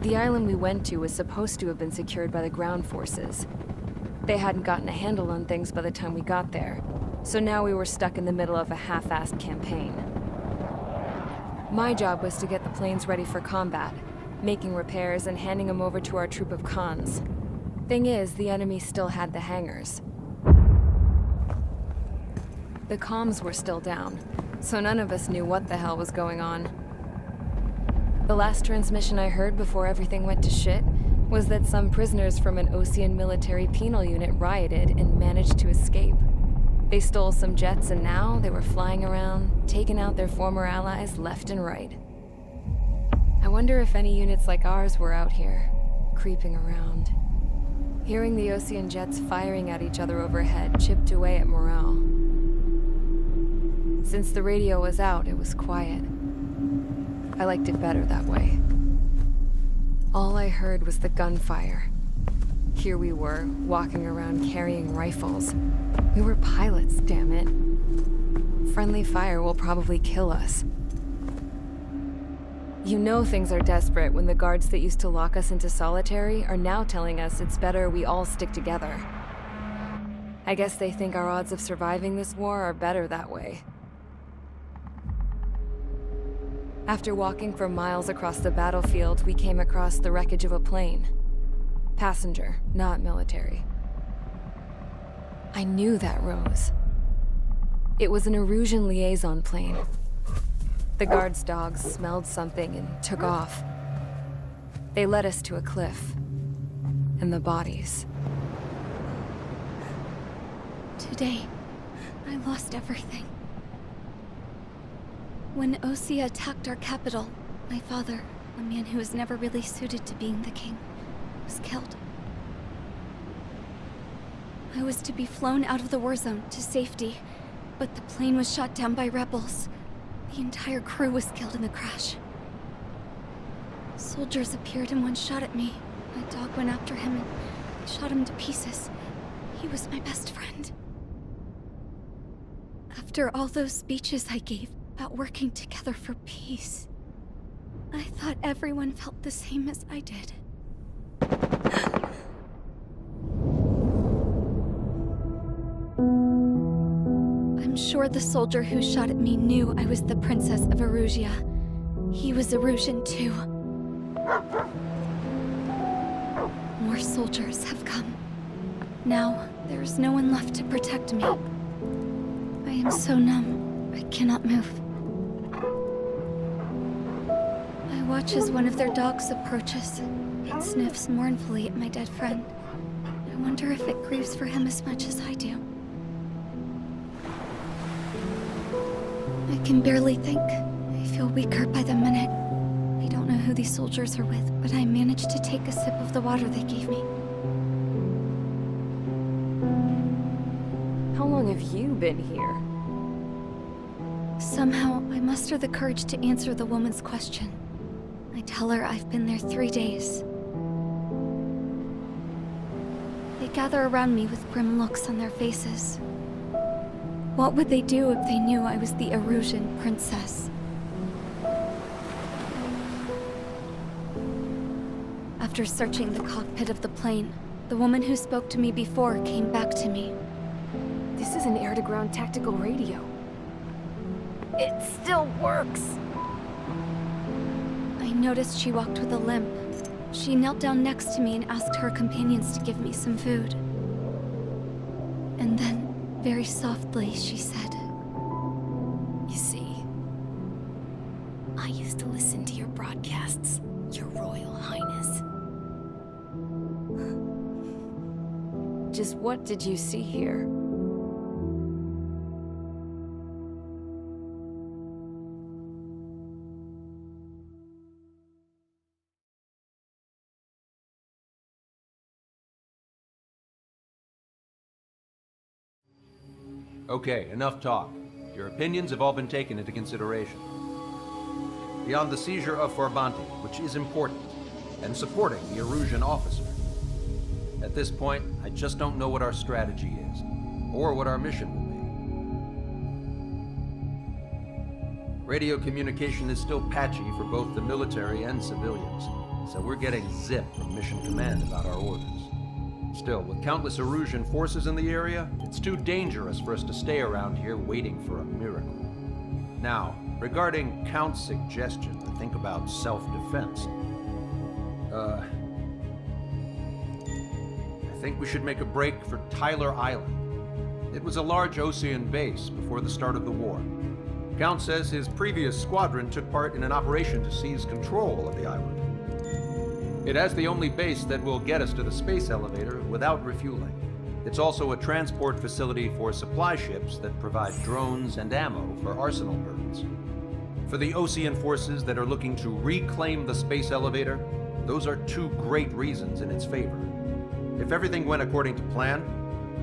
The island we went to was supposed to have been secured by the ground forces. They hadn't gotten a handle on things by the time we got there, so now we were stuck in the middle of a half-assed campaign. My job was to get the planes ready for combat, making repairs and handing them over to our troop of cons. Thing is, the enemy still had the hangars. The comms were still down, so none of us knew what the hell was going on. The last transmission I heard before everything went to shit was that some prisoners from an Osean military penal unit rioted and managed to escape. They stole some jets and now they were flying around, taking out their former allies left and right. I wonder if any units like ours were out here, creeping around. Hearing the Osean jets firing at each other overhead chipped away at morale. Since the radio was out, it was quiet. I liked it better that way. All I heard was the gunfire. Here we were, walking around carrying rifles. We were pilots, damn it. Friendly fire will probably kill us. You know things are desperate when the guards that used to lock us into solitary are now telling us it's better we all stick together. I guess they think our odds of surviving this war are better that way. After walking for miles across the battlefield, we came across the wreckage of a plane. Passenger, not military. I knew that rose. It was an Erusian liaison plane. The guard's dogs smelled something and took off. They led us to a cliff. And the bodies. Today, I lost everything. When Osea attacked our capital, my father, a man who was never really suited to being the king, was killed. I was to be flown out of the war zone to safety, but the plane was shot down by rebels. The entire crew was killed in the crash. Soldiers appeared and one shot at me. My dog went after him and I shot him to pieces. He was my best friend. After all those speeches I gave about working together for peace, I thought everyone felt the same as I did. I'm sure the soldier who shot at me knew I was the Princess of Erusia. He was Erusian too. More soldiers have come. Now, there is no one left to protect me. I am so numb, I cannot move. I watch as one of their dogs approaches. It sniffs mournfully at my dead friend. I wonder if it grieves for him as much as I do. I can barely think. I feel weaker by the minute. I don't know who these soldiers are with, but I managed to take a sip of the water they gave me. How long have you been here? Somehow, I muster the courage to answer the woman's question. I tell her I've been there 3 days. They gather around me with grim looks on their faces. What would they do if they knew I was the Erusian princess? After searching the cockpit of the plane, the woman who spoke to me before came back to me. This is an air-to-ground tactical radio. It still works! I noticed she walked with a limp. She knelt down next to me and asked her companions to give me some food. And then, very softly, she said, "You see, I used to listen to your broadcasts, Your Royal Highness." Just what did you see here? Okay, enough talk. Your opinions have all been taken into consideration. Beyond the seizure of Farbanti, which is important, and supporting the Erusian officer, at this point, I just don't know what our strategy is, or what our mission will be. Radio communication is still patchy for both the military and civilians. so we're getting zip from Mission Command about our orders. Still, with countless Erusian forces in the area, it's too dangerous for us to stay around here waiting for a miracle. Now, regarding Count's suggestion to think about self-defense, I think we should make a break for Tyler Island. It was a large Osean base before the start of the war. Count says his previous squadron took part in an operation to seize control of the island. It has the only base that will get us to the space elevator without refueling. It's also a transport facility for supply ships that provide drones and ammo for arsenal birds. For the Osean forces that are looking to reclaim the space elevator, those are two great reasons in its favor. If everything went according to plan,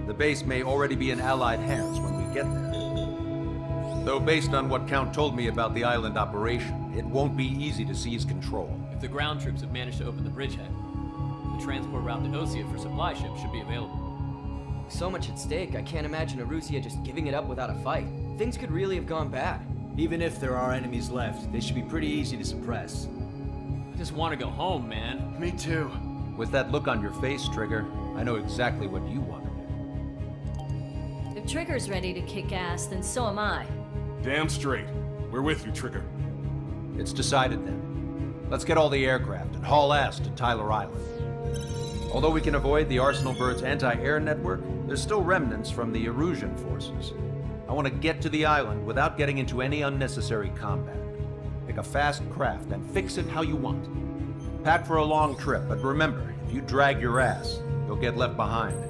the base may already be in Allied hands when we get there. Though based on what Count told me about the island operation, it won't be easy to seize control. If the ground troops have managed to open the bridgehead, the transport route to Osea for supply ships should be available. With so much at stake, I can't imagine Erusia just giving it up without a fight. Things could really have gone bad. Even if there are enemies left, they should be pretty easy to suppress. I just want to go home, man. Me too. With that look on your face, Trigger, I know exactly what you want to do. If Trigger's ready to kick ass, then so am I. Damn straight. We're with you, Trigger. It's decided then. Let's get all the aircraft and haul ass to Tyler Island. Although we can avoid the Arsenal Bird's anti-air network, there's still remnants from the Erusian forces. I want to get to the island without getting into any unnecessary combat. Pick a fast craft and fix it how you want. Pack for a long trip, but remember, if you drag your ass, you'll get left behind.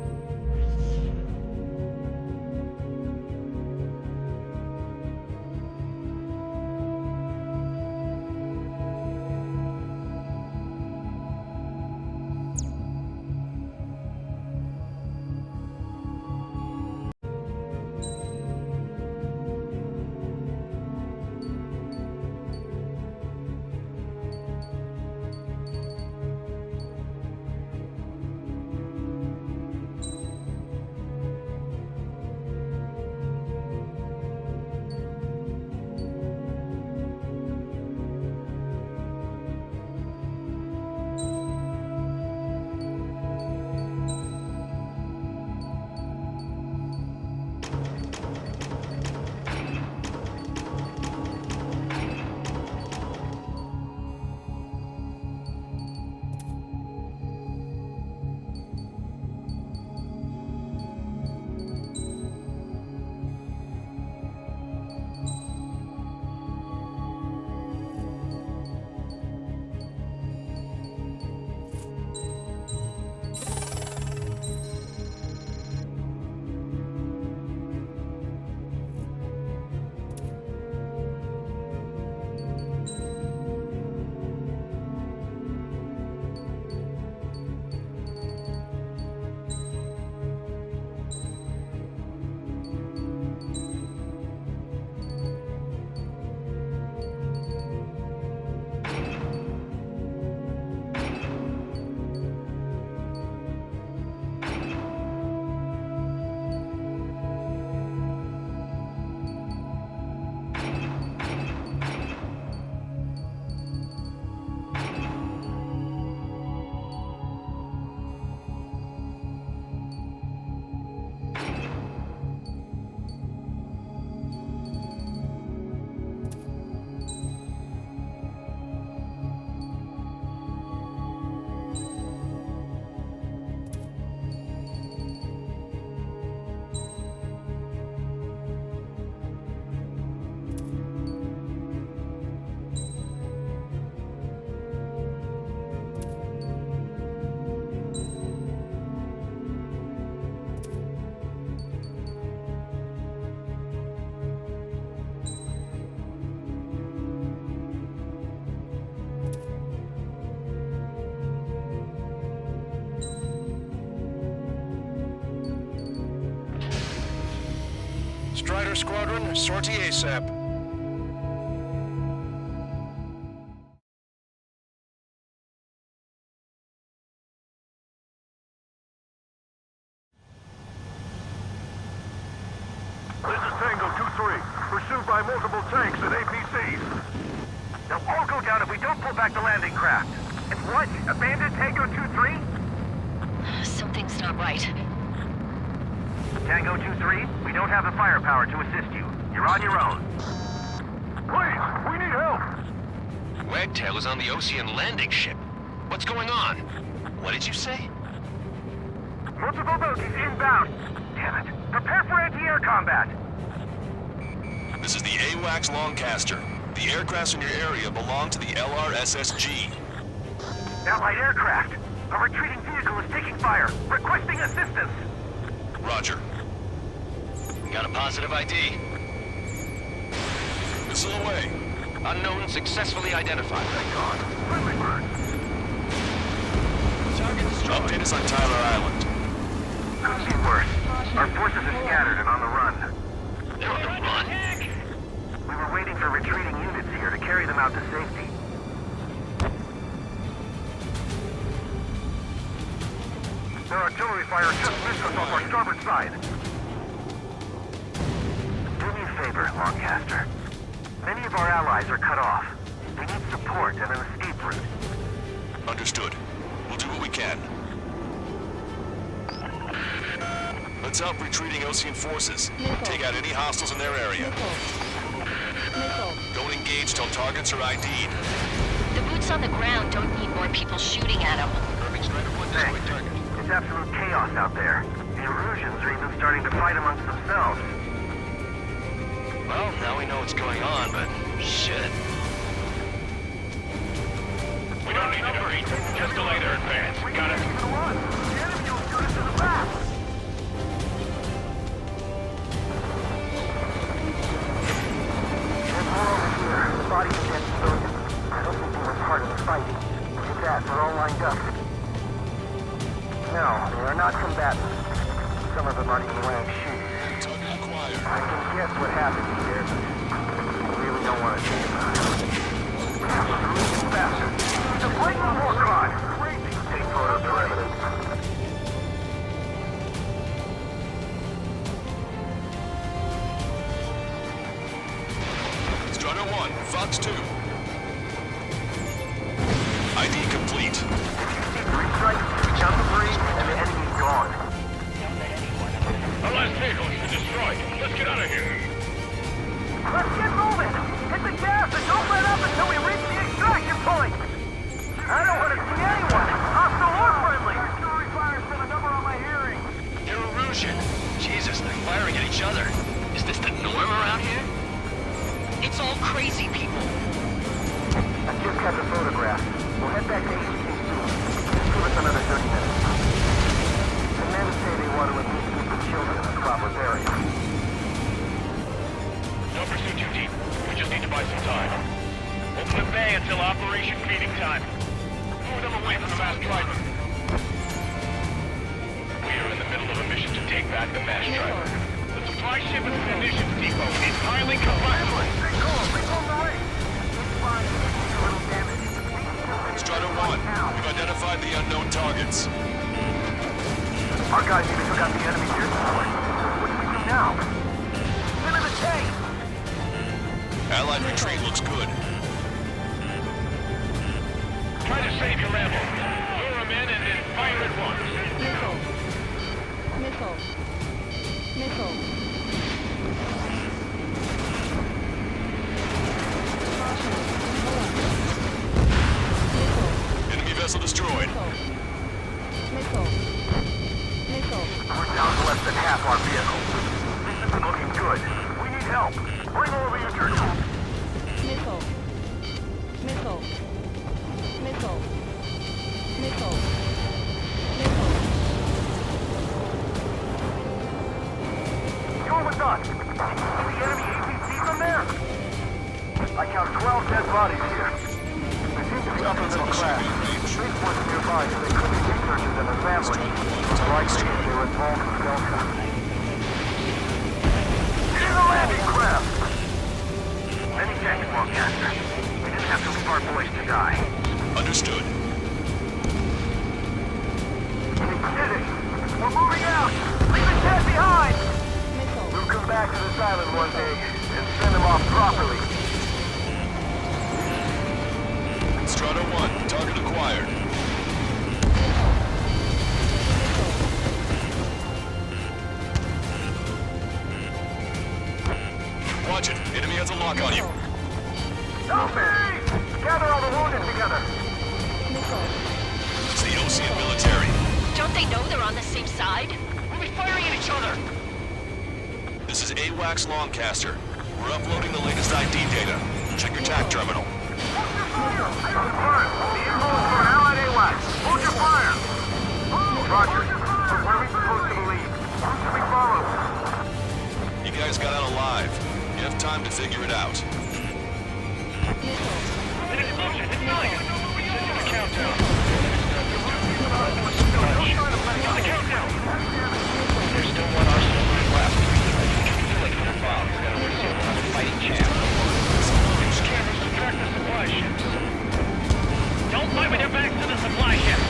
Strider Squadron, sortie ASAP. This is Tango 2-3, pursued by multiple tanks and APCs. They'll all go down if we don't pull back the landing craft. It's what? Abandoned Tango 2-3? Something's not right. Tango 2-3, we don't have the firepower to assist you. You're on your own. Please, we need help! Wagtail is on the Ocean landing ship. What's going on? What did you say? Multiple bogies inbound. Damn it. Prepare for anti-air combat. This is the AWACS Longcaster. The aircrafts in your area belong to the LRSSG. Allied aircraft. A retreating vehicle is taking fire. Requesting assistance. Roger. Got a positive ID. Missile away. Unknown successfully identified. Thank God. Friendly bird. Update us on Tyler Island. Couldn't be worse. Our forces are scattered and on the run. They're on the run. We were waiting for retreating units here to carry them out to safety. Their artillery fire just missed us off our starboard side. Do me a favor, Longcaster. Many of our allies are cut off. They need support and an escape route. Understood. We'll do what we can. Let's help retreating Ocean forces. Take out any hostiles in their area. Don't engage till targets are ID'd. The boots on the ground don't need more people shooting at them. Thanks. It's absolute chaos out there. The Erusians are even starting to fight amongst themselves. Well, now we know what's going on, but shit. We don't need to hurry. Just delay their advance. Got it. The enemy will shoot us in the back. There's more over here. Bodies of dead civilians. I don't think they were part of the fighting. Look at that. They're all lined up. No, they are not combatants. Some of them aren't even wearing shoes. I can guess what happened here, but I really don't want to think about it. Moving faster. It's a blatant war crime. Crazy. Take photos for evidence. Strider 1, Fox 2. ID complete. If you see three strikes, count to three, and the enemy's gone. Our last vehicle has been destroyed. Let's get out of here. Let's get moving! Hit the gas and don't let up until we reach the extraction point! I don't want to see anyone, hostile or friendly! Artillery fire's been a number on my hearing. They're Erusian. Jesus, they're firing at each other. Is this the norm around here? It's all crazy people. I just got the photograph. We'll head back to AC7. Give us another 30 minutes. The men say they want to at least keep the children in a proper burial. Don't pursue too deep. We just need to buy some time. Open the bay until operation feeding time. Move them away from the mass driver. We are in the middle of a mission to take back the mass driver. The supply ship and munitions depot is highly combustible. They call the race. It's fine. A little damage. Strider 1, we've identified the unknown targets. Our guys even took out the enemy gear support. What do we do now? Get in the tank! Allied retreat looks good. Try to save your ammo. Lure them in and then fire at once. Enemy vessel destroyed. We're down to less than half our vehicle. This isn't looking good. We need help. Bring all of your troops. You're with us. See the enemy APC from there? I count 12 dead bodies here. They seem to be upper middle class. Police force nearby, so they could be researchers and their families. Likely they were involved in Delta. In the landing craft! Many thanks, Longcaster. We didn't have to leave our boys to die. Understood. We did it! We're moving out! Leave the dead behind! We'll come back to this island one day and send them off properly. Strider 1, Target acquired. Watch it. Enemy has a lock on you. Help me! Gather all the wounded together. It's the Ocean military. Don't they know they're on the same side? We'll be firing at each other. This is AWACS Longcaster. We're uploading the latest ID data. Check your TAC terminal. Confirmed. The info is for Allied AWACS. Hold your fire! Roger. But what are we supposed to believe? Should we follow? You guys got out alive. You have time to figure it out. An explosion! It's nice! Set the countdown. The countdown! There's still one arsenal line left. Too late for the bomb. We're gonna resume. We'll have a fighting chance. Use cameras to track the supply ships. Don't fight with your backs to the supply ship.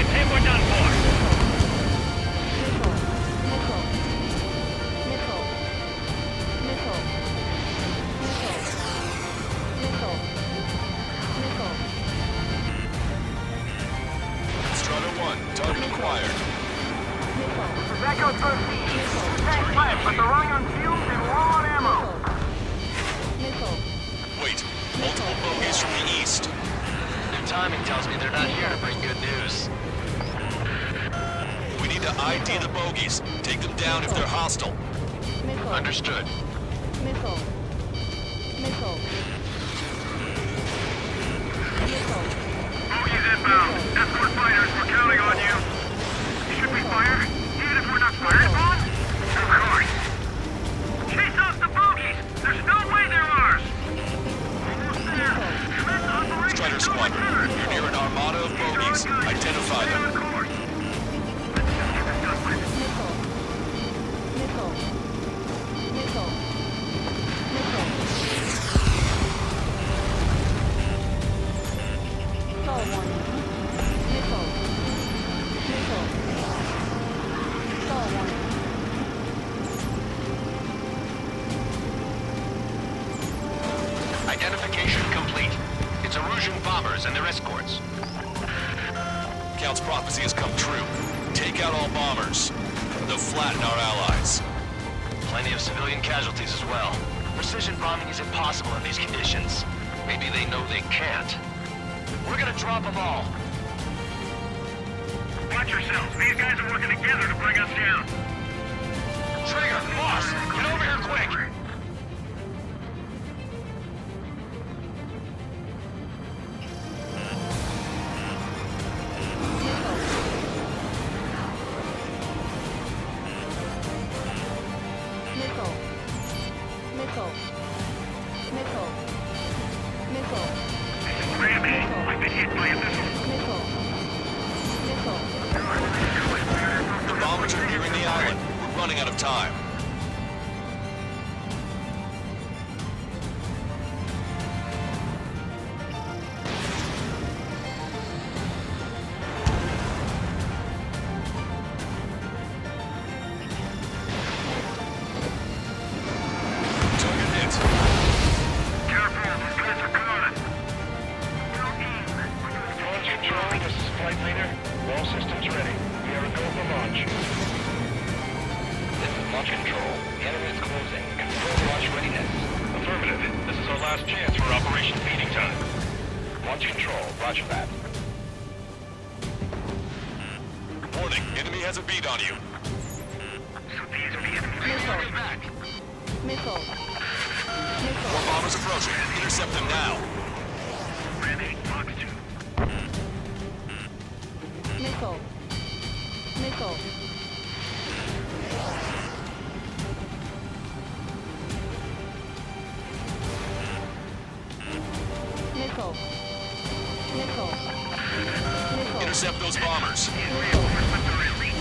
It's him we're done for. Strider 1, target acquired. That goes for the tanks left, but they're running on fumes and low on ammo. Wait, multiple bogeys from the east. Their timing tells me they're not here to bring good news. We need to ID the bogeys. Take them down if they're hostile. Understood. Bogies inbound. Escort fighters, we're counting on you. Should we fire? Even if we're not fired upon? Of course. Chase off the bogies! There's no way they're ours! Almost there. Commence Operation Strider No Squadron, Return. you're near an armada of bogeys. Identify Stay them. on course. Let's just get this done with. Identification complete. It's Erusian bombers and their escorts. Count's prophecy has come true. Take out all bombers. They'll flatten our allies. Plenty of civilian casualties as well. Precision bombing is impossible in these conditions. Maybe they know they can't. We're gonna drop them all. Watch yourselves. These guys are working together to bring us down. Trigger, boss, get over here quick! Grammy, I've been hit by a missile. The bombers are nearing the island. We're running out of time. Target hit. Careful, these guys are coming. Launch control, this is flight leader. All systems ready. We are a go for launch. This is launch control. The enemy is closing. Confirm launch readiness. Affirmative. This is our last chance for Operation Feeding Time. Launch control. Roger that. Warning, enemy has a beat on you. So these are the enemy Back. More bombers approaching. Intercept them now. Grammy, Fox 2. Intercept those bombers. These reinforcements are elite.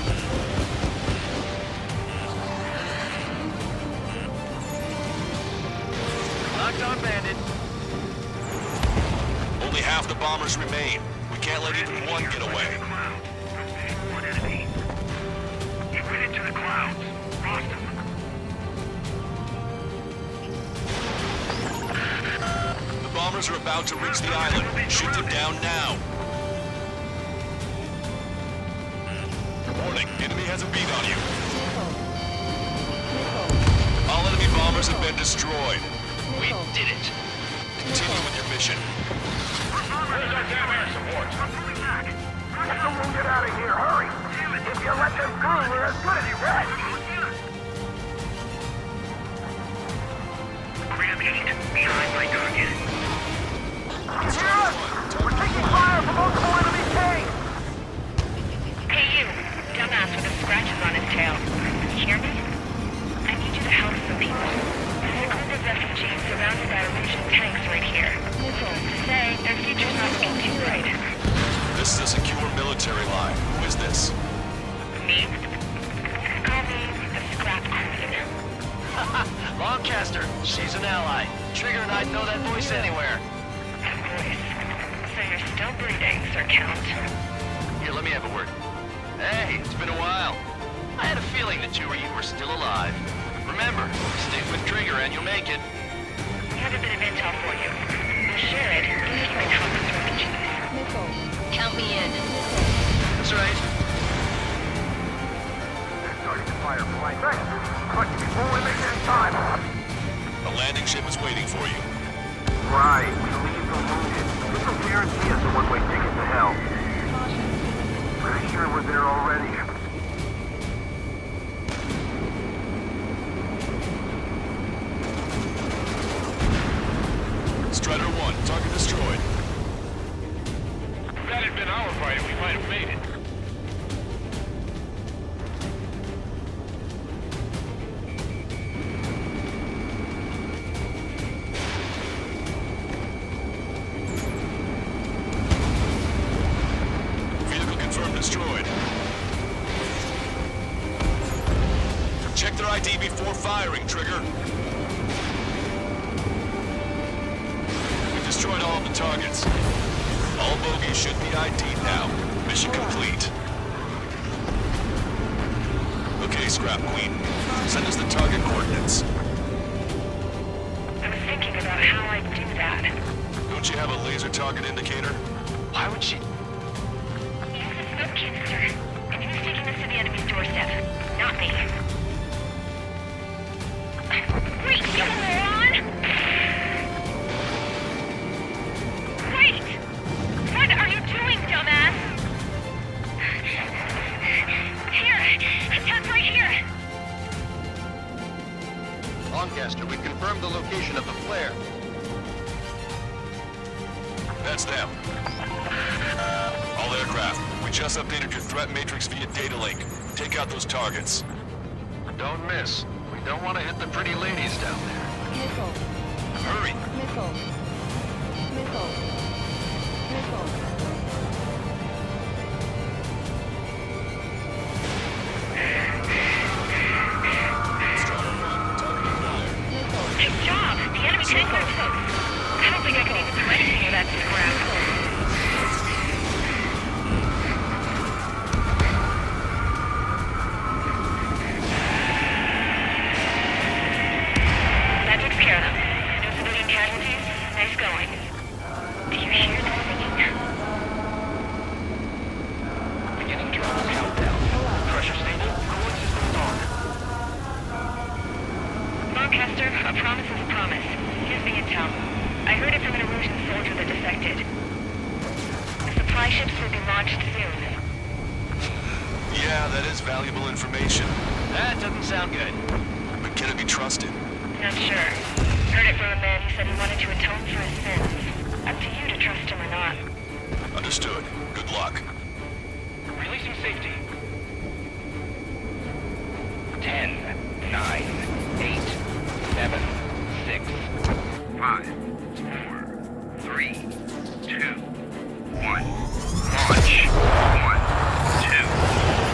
Locked on, bandit. Only half the bombers remain. We can't let even one get away. Cloud. One enemy. He went into the clouds. Lost him. The bombers are about to reach the island. Shoot them down now. towers have been destroyed. We did it. Continue with your mission. Where's our damn air support? I'm coming back. Get the wounded out of here, hurry! If you let them through, we're as good as dead. Rampage, behind my target. You hear us? We're taking fire from multiple enemy tanks! Hey you, dumbass with the scratches on his tail. You hear me? I need you to help some people. There's a group of refugees surrounded by Russian tanks right here. Needless to say, their future's not looking too bright. This is a secure military line. Who is this? Me? Call me the Scrap Queen. Lancaster. She's an ally. Trigger and I'd know that voice anywhere. That voice. So you're still breathing, Sir Count. Here, let me have a word. Hey, it's been a while. I had a feeling the two of you were still alive. Remember, stick with Trigger and you'll make it. We have a bit of intel for you. We'll share it if you can help us refugees. Count me in. That's right. They're starting to fire blank. But before we make it in time... A landing ship is waiting for you. Right, we leave the wounded. This will guarantee us a one-way ticket to hell. Pretty sure we're there already. Strider 1, target destroyed. If that had been our fighter, we might have made it. Vehicle confirmed destroyed. Check their ID before firing, Trigger. We've destroyed all of the targets. All bogies should be ID'd now. Mission complete. Okay, Scrap Queen. Send us the target coordinates. I was thinking about how I'd do that. Don't you have a laser target indicator? Why would she... Use a smoke canister. And who's taking this to the enemy's doorstep? Not me. Wait, you moron! Wait! What are you doing, dumbass? Here! Attack right here! Lancaster, we confirmed the location of the flare. That's them. All aircraft, we just updated your threat matrix via data link. Take out those targets. Don't miss. We don't want to hit the pretty ladies down there. Hurry! Good job! The enemy tank went close. I don't think I can even do anything with that scrap. That takes care of them. No civilian casualties. Nice going. Do you hear the singing? Beginning throttle countdown. Pressure stable. Coolant systems on. Lancaster, a promise is a promise. Here's the intel. I heard it from an Erusian soldier that defected. The supply ships will be launched soon. Yeah, that is valuable information. That doesn't sound good. But can it be trusted? Not sure. Heard it from a man who said he wanted to atone for his sins. Up to you to trust him or not. Understood. Good luck. Releasing safety. 10, 9, 8, 7, 6, 5, 4, 3, 2, 1. Launch. 1, 2,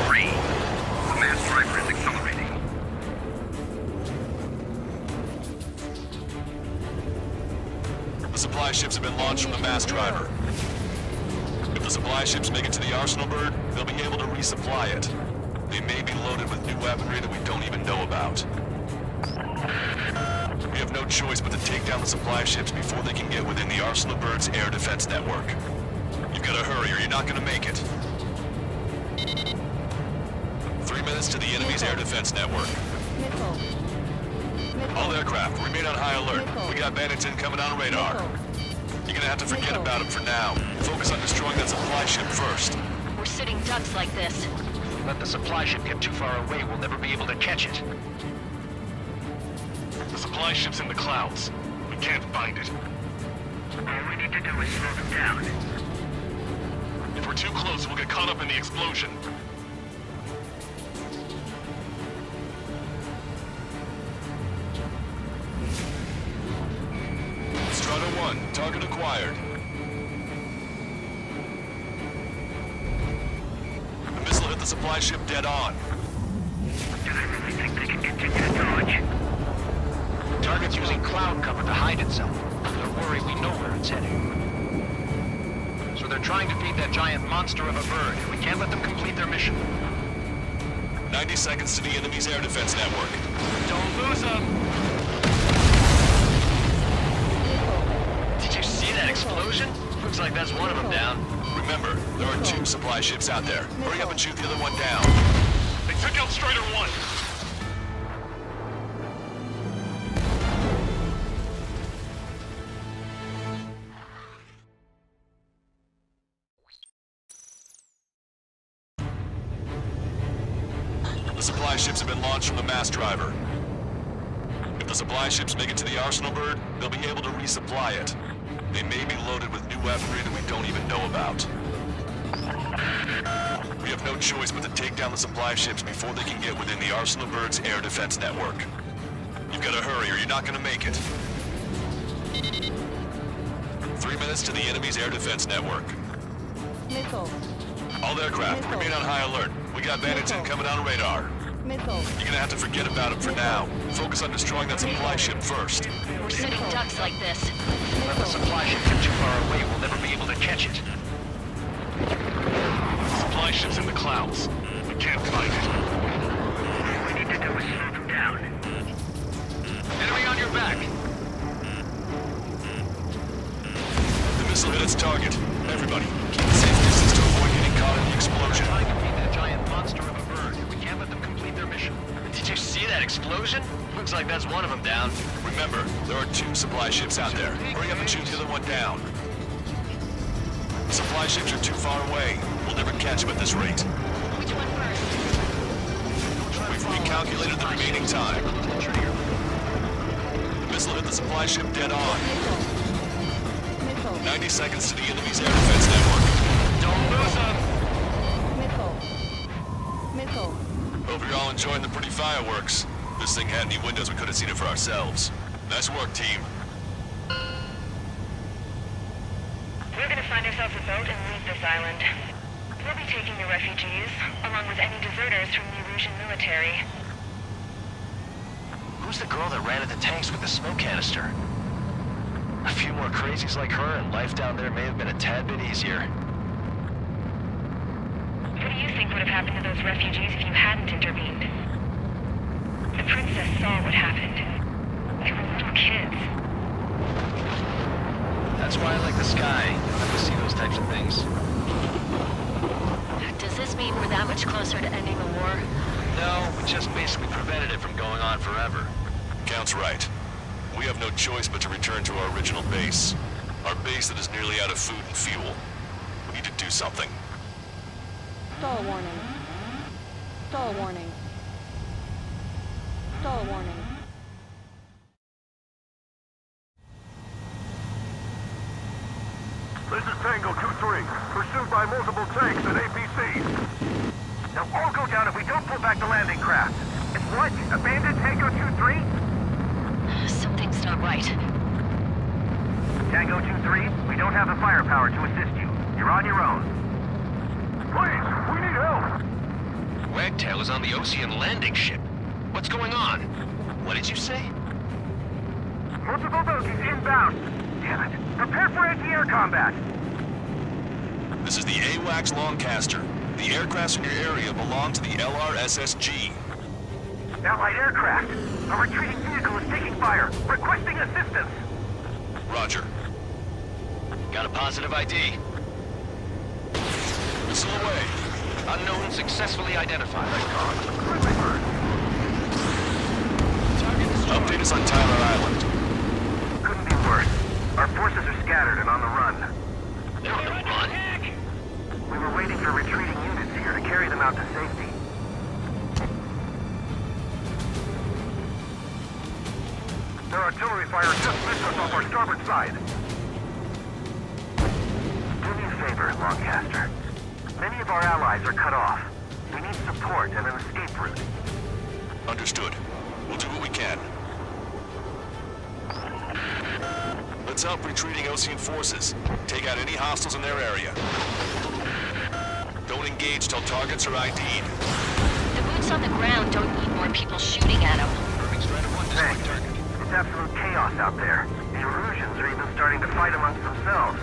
3. The mass driver is accelerating. The supply ships have been launched from the mass driver. If the supply ships make it to the arsenal bird, they'll be able to resupply it. They may be loaded with new weaponry that we don't even know about. We have no choice but to take down the supply ships before they can get within the arsenal bird's air defense network. You've got to hurry or you're not going to make it. 3 minutes to the enemy's air defense network. All aircraft, remain on high alert. We got bandits incoming on radar. You're gonna have to forget about them for now. Focus on destroying that supply ship first. We're sitting ducks like this. Let the supply ship get too far away, we'll never be able to catch it. The supply ship's in the clouds. We can't find it. All we need to do is slow them down. If we're too close, we'll get caught up in the explosion. Strata 1, target acquired. The missile hit the supply ship dead on. Do they really think they can continue to dodge? Target's using cloud cover to hide itself. Don't worry, we know where it's heading. So they're trying to feed that giant monster of a bird. We can't let them complete their mission. 90 seconds to the enemy's air defense network. Don't lose them! Did you see that explosion? Looks like that's one of them down. Remember, there are 2 supply ships out there. Hurry up and shoot the other one down. They took out Strider 1. The supply ships have been launched from the mass driver. If the supply ships make it to the arsenal bird, they'll be able to resupply it. They may be loaded with new weaponry that we don't even know about. We have no choice but to take down the supply ships before they can get within the arsenal bird's air defense network. You've got to hurry or you're not going to make it. 3 minutes to the enemy's air defense network. Missile. All aircraft, remain on high alert. We got bandits incoming on radar. Missile. You're gonna have to forget about them for now. Focus on destroying that supply ship first. We're sitting ducks like this. Let the supply ship get too far away, we'll never be able to catch it. Supply ship's in the clouds. We can't find it. All we need to do is slow them down. Enemy on your back! The missile hit its target. Everybody, keep a safe distance to avoid getting caught in the explosion. Trying to feed that giant monster of a bird. We can't let them complete their mission. Did you see that explosion? Looks like that's one of them down. Remember, there are 2 supply ships out there. Hurry up and shoot the other one down. Supply ships are too far away. We'll never catch them at this rate. Which one first? We've recalculated the remaining time. The missile hit the supply ship dead on. 90 seconds to the enemy's air defense network. Don't lose them! Missile. Hope you're all enjoying the pretty fireworks. This thing had any windows, we could have seen it for ourselves. Nice work, team. We're gonna find ourselves a boat and leave this island. We'll be taking the refugees, along with any deserters from the Erusian military. Who's the girl that ran at the tanks with the smoke canister? A few more crazies like her and life down there may have been a tad bit easier. What do you think would have happened to those refugees if you hadn't intervened? The princess saw what happened. They were little kids. That's why I like the sky. You don't have to see those types of things. Does this mean we're that much closer to ending the war? No, we just basically prevented it from going on forever. Count's right. We have no choice but to return to our original base. Our base that is nearly out of food and fuel. We need to do something. Stall warning. Stall warning. Stall warning. This is Tango 2-3, pursued by multiple tanks and APCs. They'll all go down if we don't pull back the landing craft. It's what? Abandoned Tango 2-3? Something's not right. Tango 2-3, we don't have the firepower to assist you. You're on your own. Please, we need help! Wagtail is on the Ocean landing ship. What's going on? What did you say? Multiple bogies inbound. Damn it. Prepare for anti-air combat. This is the AWACS Longcaster. The aircrafts in your area belong to the LRSSG. Allied aircraft. A retreating vehicle is taking fire. Requesting assistance. Roger. Got a positive ID. Missile away. Unknown successfully identified. Updated focus on Tyler Island. Couldn't be worse. Our forces are scattered and on the run. They're on the run? We were waiting for retreating units here to carry them out to safety. Their artillery fire just missed us off our starboard side. Do me a favor, Lancaster. Many of our allies are cut off. We need support and an escape route. Understood. We'll do what we can. Let's help retreating Ocean forces. Take out any hostiles in their area. Don't engage till targets are ID'd. The boots on the ground don't need more people shooting at them. Thanks. It's absolute chaos out there. The Erusians are even starting to fight amongst themselves.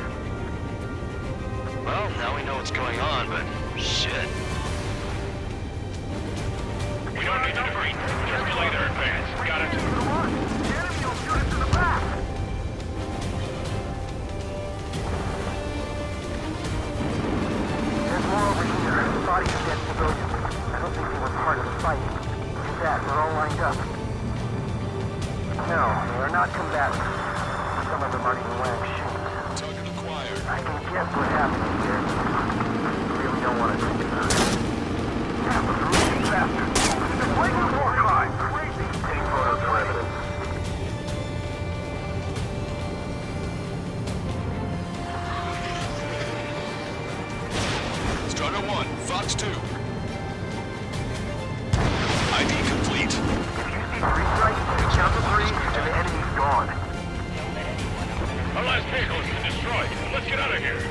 Well, now we know what's going on, but shit. We don't need to hurry. Just delay their advance. Got it. The enemy will shoot us in the back! There's more over here. Bodies of dead civilians. I don't think they were part of the fight. Look at that, they're all lined up. No, they are not combatants. Some of them aren't even wearing shoes. Target acquired. I can guess what happened here. I really don't want to think about it. Yeah, but they're really bastards. They're playing a war crime. Crazy. Take photos for evidence. Strider 1, Fox 2. ID complete. If you see 3 strikes, count to 3, and the enemy's gone. Our last vehicle has been destroyed. Let's get out of here.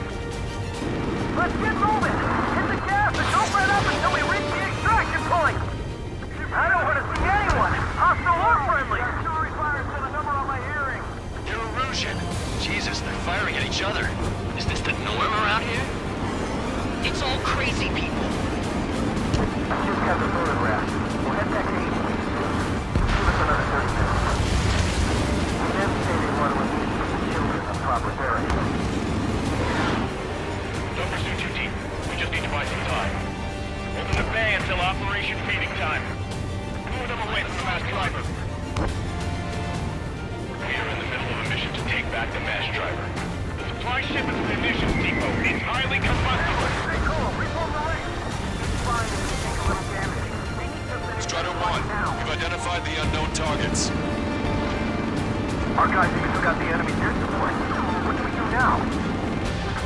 Let's get moving! Hit the gas and don't let up until we reach the extraction point! I don't want to see anyone, hostile or friendly! Artillery fire's got a number on my hearing. They're Erusian. Jesus, they're firing at each other. Is this the norm around here? It's all crazy people. I just got the photograph. We'll head back to AC. Give us another 30 minutes. We didn't say they want to release the children of proper therapy. Don't pursue too deep. We just need to buy some time. Open the bay until operation feeding time. Move them away from the mass driver. We are in the middle of a mission to take back the mass driver. The supply ship and munitions depot is highly combustible. Stay cool. Reform the range. It's fine if we take a little damage. They need to finish Strider this fight 1, now. you've identified the unknown targets. Our guys even took out the enemy air support. What do we do now?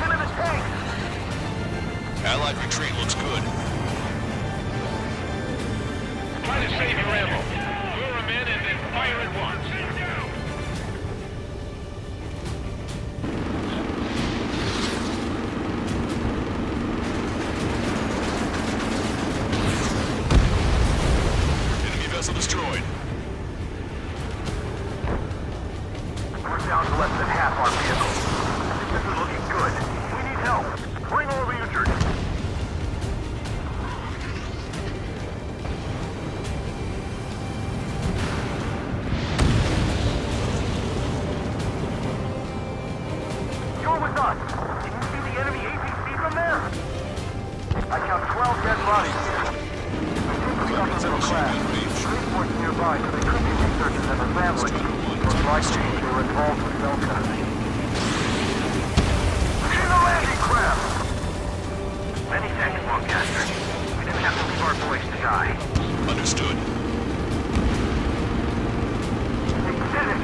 Send in the tanks! Allied retreat looks good. Try to save your ammo. Lure them in and then fire at once. Enemy vessel destroyed. We're down to less than half our vehicles. I think this is looking good. We need help. Bring all the injured. You're with us. Can you see the enemy APC from there? I count 12 dead bodies here. We think the middle class. Transport's nearby, so they could be researchers and their families. Most likely, they were involved with Belka. See the landing craft! Many thanks, Lancaster. We didn't have to leave our boys to die. Understood. They did it!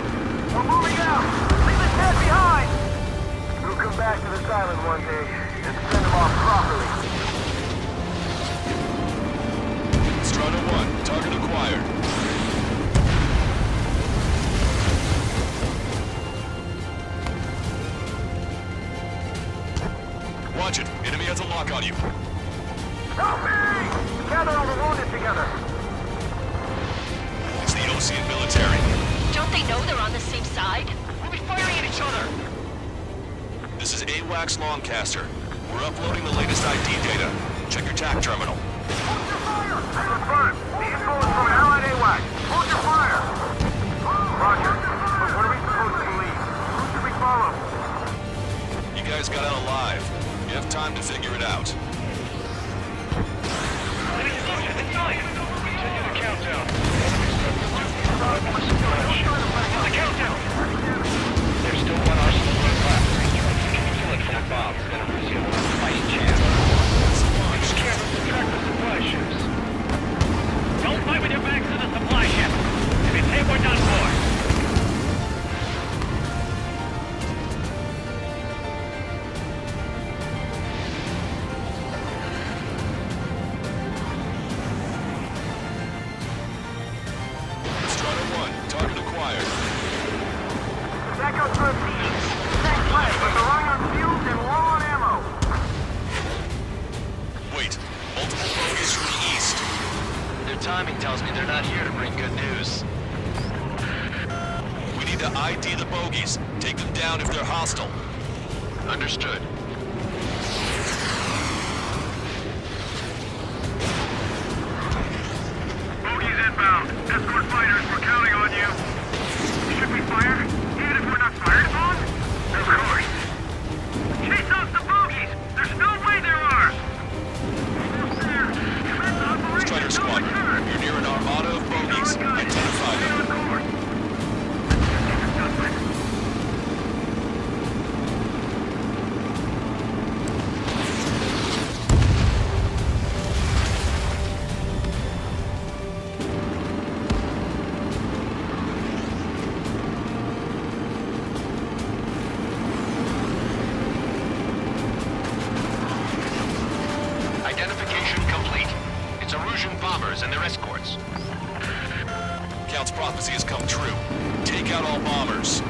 We're moving out! Leave the dead behind! We'll come back to this island one day and send them off properly. Strider 1, target acquired. Watch it. Enemy has a lock on you. Help me! Gather all the wounded together. It's the Ocean military. Don't they know they're on the same side? We'll be firing at each other. This is AWACS Lancaster. We're uploading the latest ID data. Check your TAC terminal. Hold your fire! I confirm. The info is from Allied AWAC. Hold your fire! Roger. But what are we supposed to believe? Who should we follow? You guys got out alive. You have time to figure it out. Continue the countdown. ID the bogies. Take them down if they're hostile. Understood. Bogies inbound. Escort fighters, we're counting on you. Should we fire? Even if we're not fired upon? Of course. Chase off the bogies! There's no way they're ours! Strider Squad, you're near an armada of bogies. Identify them. Identification complete. It's Erusian bombers and their escorts. Count's prophecy has come true. Take out all bombers.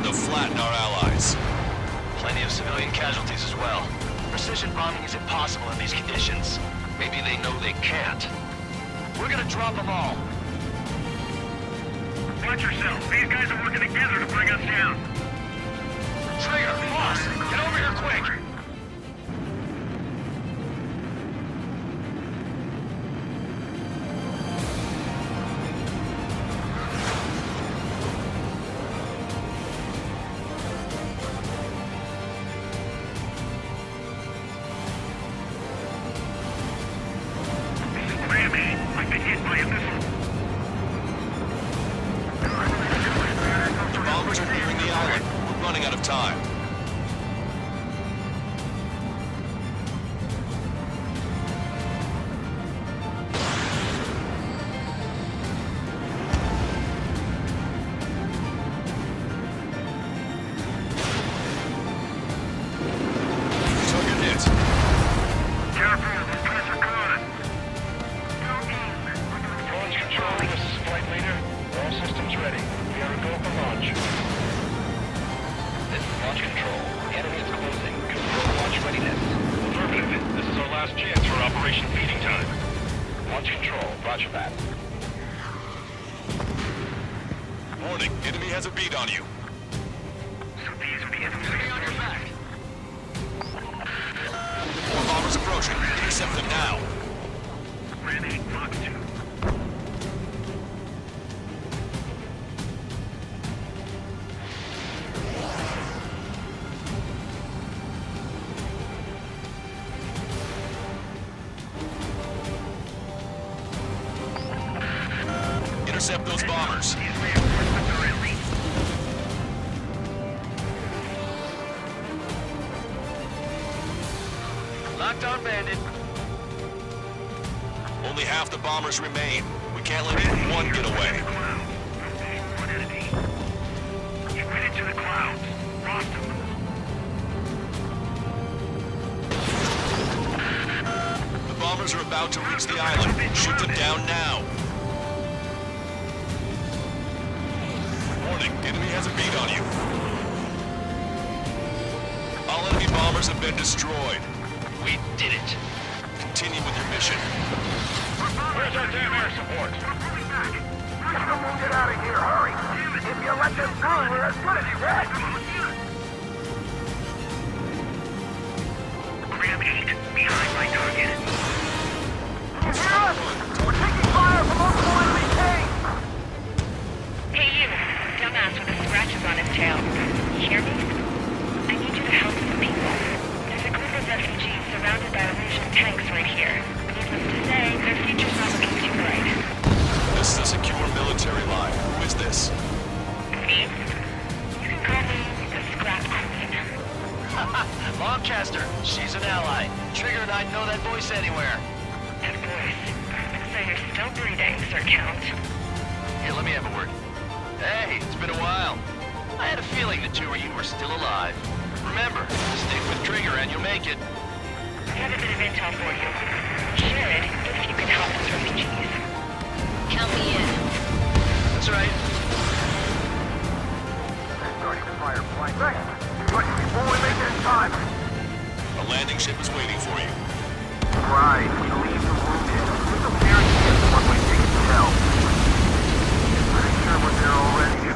They'll flatten our allies. Plenty of civilian casualties as well. Precision bombing is impossible in these conditions. Maybe they know they can't. We're gonna drop them all. Watch yourself. These guys are working together to bring us down. Trigger, boss, get over here quick! Grammy, I've been hit by a missile. The bombers are nearing the island. We're running out of time. Target hit. Careful, these guys are coming. Launch control, this is Flight Leader. All systems ready. We are a go for launch. This is Launch Control. The enemy is closing. Confirm launch readiness. Affirmative. This is our last chance for Operation Feeding Time. Launch Control, roger that. Warning, enemy has a beat on you. So these are the enemies on your back. More bombers approaching. Intercept them now. Grammy, Mach 2. Intercept those bombers. These reinforcements are elite. Locked on, Bandit. Only half the bombers remain. We can't let even one get away. One enemy. You went into the clouds. Lost them. The bombers are about to reach the island. Shoot them down now. Warning, enemy has a beat on you. All enemy bombers have been destroyed. We did it. Continue with your mission. Where's our damn air support? We'll get out of here. Hurry. If you let them through, we're as good as dead. Gram 8, behind my target. You hear us? We're taking fire from multiple enemy tanks. Hey you, dumbass with the scratches on his tail. You hear me? I need you to help some people. There's a group of refugees surrounded by Erusian tanks right here. Needless to say, their future's not looking too bright. This is a secure military line. Who is this? Me? You can call me the Scrap Queen. Lancaster, she's an ally. Trigger and I'd know that voice anywhere. That voice. So you're still breathing, Sir Count. Here, let me have a word. Hey, it's been a while. I had a feeling the two of you were still alive. Remember, stick with Trigger and you'll make it. I have a bit of intel for you. Share it if you can help us refugees. Count me in. That's right. Starting to fire flank. Thanks. But before we make it in time. A landing ship is waiting for you. Right. We leave the wounded. There's a guarantee of one way ticket to hell. Pretty sure we're there already.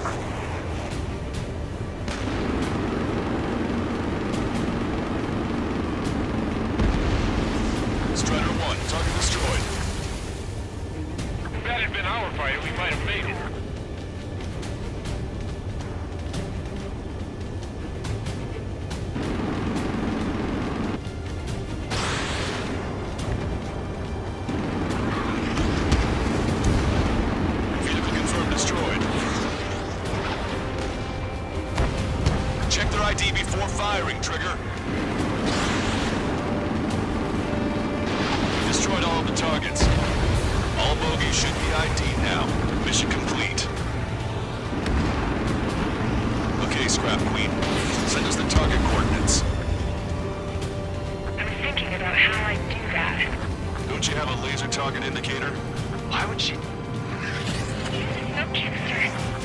more firing, Trigger. Destroyed all of the targets. All bogies should be ID'd now. Mission complete. Okay, Scrap Queen. Send us the target coordinates. I was thinking about how I'd do that. Don't you have a laser target indicator? Why would she... No, canister.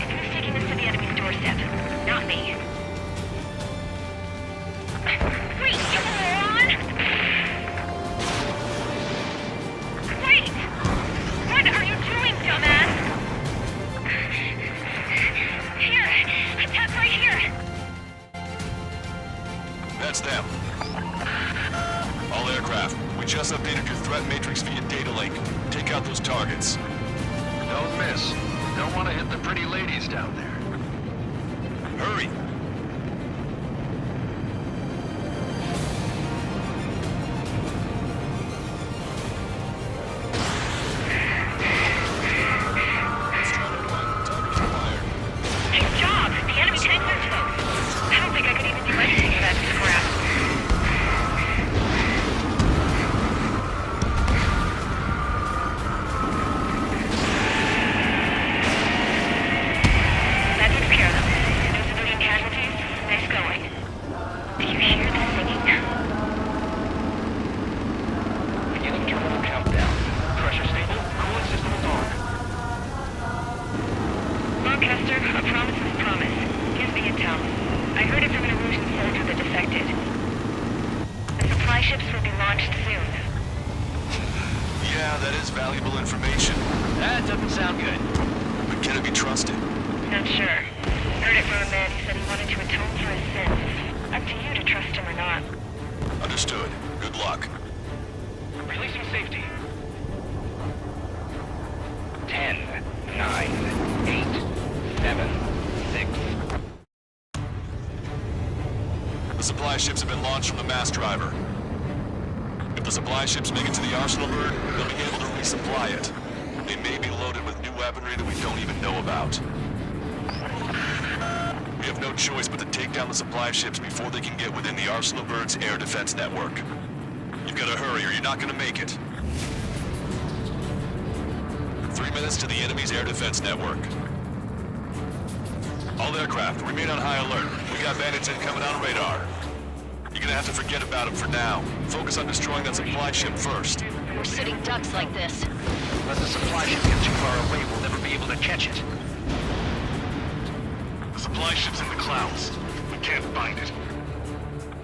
Who's taking this to the enemy's doorstep? Not me. Wait, you moron! Wait! What are you doing, dumbass? Here! Attack right here! That's them. All aircraft, we just updated your threat matrix via data link. Take out those targets. Don't miss. Don't want to hit the pretty ladies down there. Hurry! Nice job! The enemy tanks are close. I don't think I could even do anything with that scrap. That takes care of them. No civilian casualties? Nice going. Do you hear the singing? Beginning terminal countdown. Pressure stable. Cooling systems on. Lancaster, a promise is a promise. Here's the intel. I heard it from an Erusian soldier that defected. The supply ships will be launched soon. Yeah, that is valuable information. That doesn't sound good. But can it be trusted? Not sure. Heard it from a man who said he wanted to atone for his sins. Up to you to trust him or not. Understood. Good luck. Releasing safety. 10, 9, 8, 7, 6. The supply ships have been launched from the mass driver. If the supply ships make it to the arsenal bird, they'll be able to resupply it. They may be loaded with new weaponry that we don't even know about. We have no choice but to take down the supply ships before they can get within the arsenal bird's air defense network. You've got to hurry or you're not going to make it. 3 minutes to the enemy's air defense network. All aircraft, remain on high alert. We got bandits incoming on radar. You're gonna have to forget about them for now. Focus on destroying that supply ship first. We're sitting ducks like this. Unless the supply ship gets too far away, we'll never be able to catch it. The supply ship's in the clouds. We can't find it.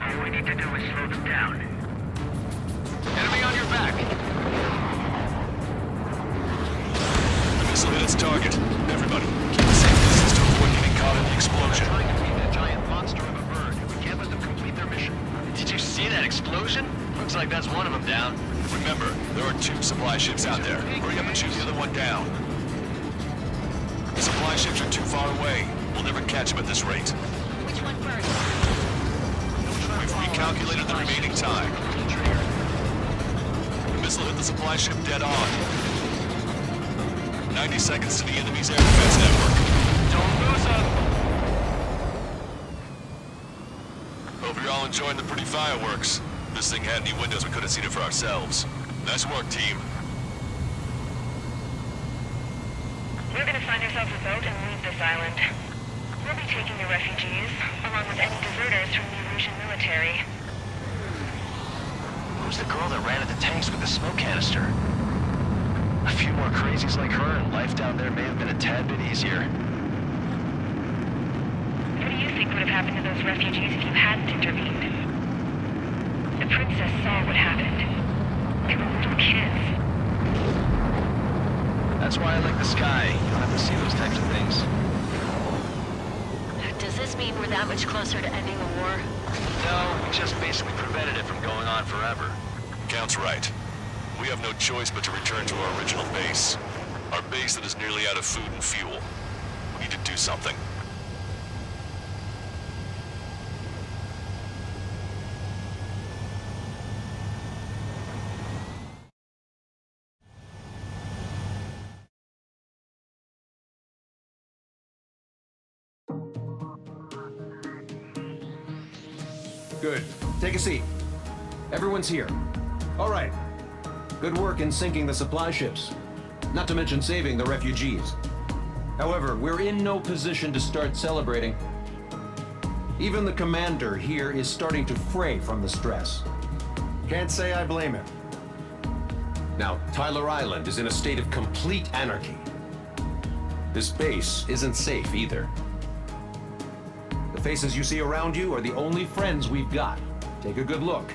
All we need to do is slow them down. Enemy on your back. The missile hit its target. Everybody, keep a safe distance to avoid getting caught in the explosion. Trying to beat that giant monster of a bird. We can't let them complete their mission. Did you see that explosion? Looks like that's one of them down. Remember, there are 2 supply ships out there. Hurry up and shoot the other one down. The supply ships are too far away. We'll never catch them at this rate. Which one first? We've recalculated the remaining time. The missile hit the supply ship dead on. 90 seconds to the enemy's air defense network. Don't lose us. Hope you're all enjoying the pretty fireworks. This thing had any windows, we could have seen it for ourselves. Nice work, team. We're gonna find ourselves a boat and leave this island. We'll be taking the refugees, along with any deserters from the Erusian military. Who's the girl that ran at the tanks with the smoke canister? A few more crazies like her, and life down there may have been a tad bit easier. What do you think would have happened to those refugees if you hadn't intervened? The princess saw what happened. They were little kids. That's why I like the sky. You don't have to see those types of things. Does this mean we're that much closer to ending the war? No, we just basically prevented it from going on forever. Count's right. We have no choice but to return to our original base. Our base that is nearly out of food and fuel. We need to do something. Good. Take a seat. Everyone's here. All right. Good work in sinking the supply ships. Not to mention saving the refugees. However, we're in no position to start celebrating. Even the commander here is starting to fray from the stress. Can't say I blame him. Now, Tyler Island is in a state of complete anarchy. This base isn't safe either. The faces you see around you are the only friends we've got. Take a good look.